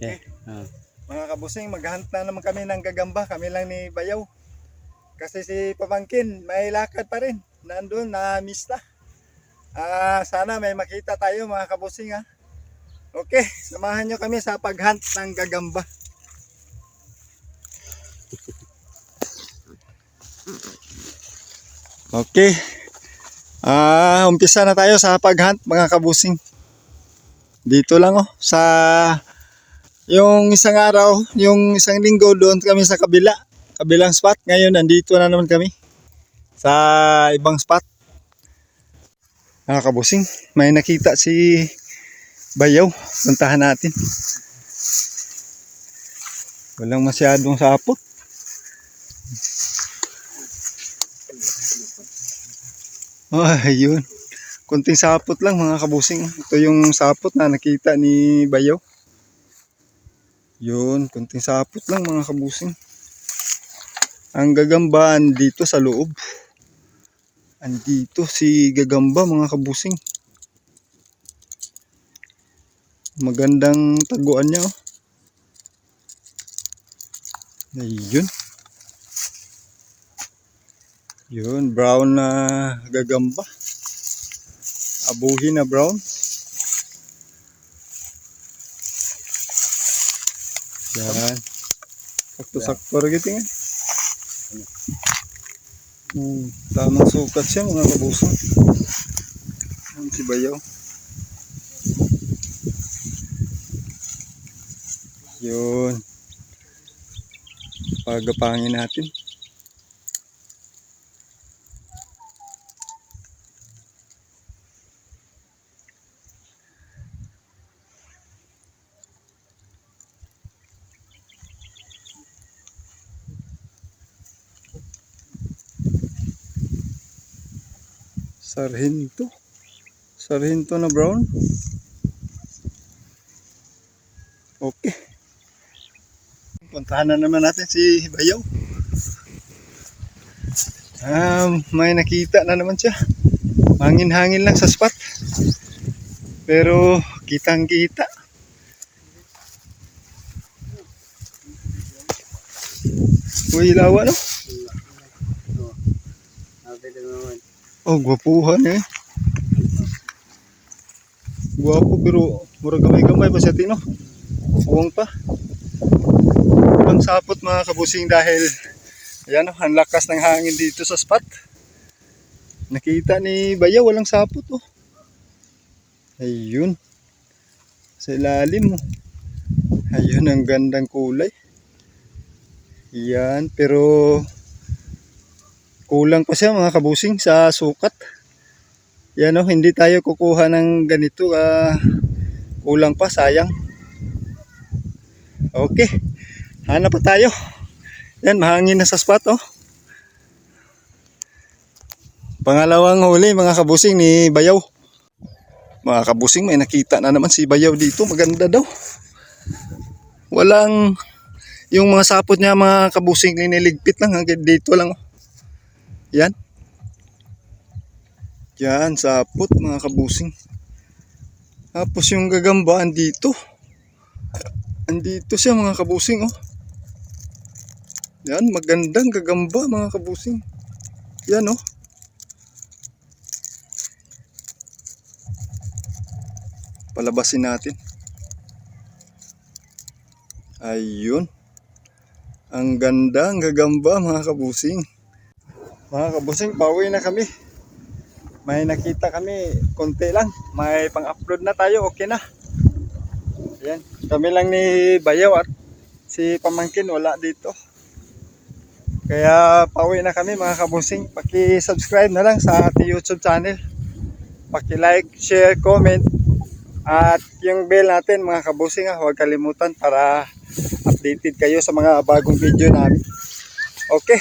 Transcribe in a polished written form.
Okay. Mga kabusing, maghunt na naman kami ng gagamba. Kami lang ni Bayaw. Kasi si Pamangkin, may lakad pa rin. Nandun, na-miss na. Sana may makita tayo mga kabusing ha. Okay, samahan nyo kami sa paghunt ng gagamba. Okay. Umpisa na tayo sa paghunt mga kabusing. Dito lang sa yung isang araw, yung isang linggo doon kami sa kabilang spot. Ngayon nandito na naman kami sa ibang spot. Mga kabusing, may nakita si Bayaw. Puntahan natin. Walang masyadong sapot. Ayun. Kunting sapot lang mga kabusing. Ito yung sapot na nakita ni Bayaw. Yun, kunting sapot lang mga kabusing. Ang gagamba dito sa loob. Andito si gagamba mga kabusing. Magandang taguan niya. Ayun. Yun, brown na gagamba. Abuhin na brown. Yan. Sakto-sakto rin nga. Tamang sukat siya mga kabusing. Yan si Bayaw. Yun. Pagapangin natin. Sarhinto na brown. Okay. Puntahan na naman natin si Bayaw. May nakita na naman siya. Hangin-hangin lang sa spot. Pero kitang-kita. Uy, lawa no? Oh, gwapuhan eh. Gwapo pero mura gamay-gamay pa siya tino. Uwang pa. Walang sapot mga kabusing dahil ayan oh, ang lakas ng hangin dito sa spot. Nakita ni Bayaw walang sapot oh. Ayun. Sa ilalim oh. Ayun ang gandang kulay. Yan pero kulang pa siya mga kabusing sa sukat. Yan oh, hindi tayo kukuha ng ganito. Kulang pa, sayang. Okay. Hanap pa tayo. Yan, mahangin na sa spot oh. Pangalawang huli mga kabusing ni Bayaw. Mga kabusing, may nakita na naman si Bayaw dito. Maganda daw. Walang yung mga sapot niya mga kabusing niligpit lang hanggang dito lang oh. Yan. Yan, sapot mga kabusing. Tapos yung gagamba andito. Andito siya mga kabusing oh. Yan, magandang gagamba mga kabusing. Yan oh. Palabasin natin. Ayun. Ang gandang gagamba mga kabusing. Mga kabusing, pauwi na kami. May nakita kami, konti lang. May pang-upload na tayo, okay na. Ayan, kami lang ni Bayaw at si Pamangkin wala dito. Kaya pauwi na kami mga kabusing. Paki-subscribe na lang sa ating YouTube channel. Paki-like, share, comment. At yung bell natin mga kabusing huwag kalimutan para updated kayo sa mga bagong video namin. Okay.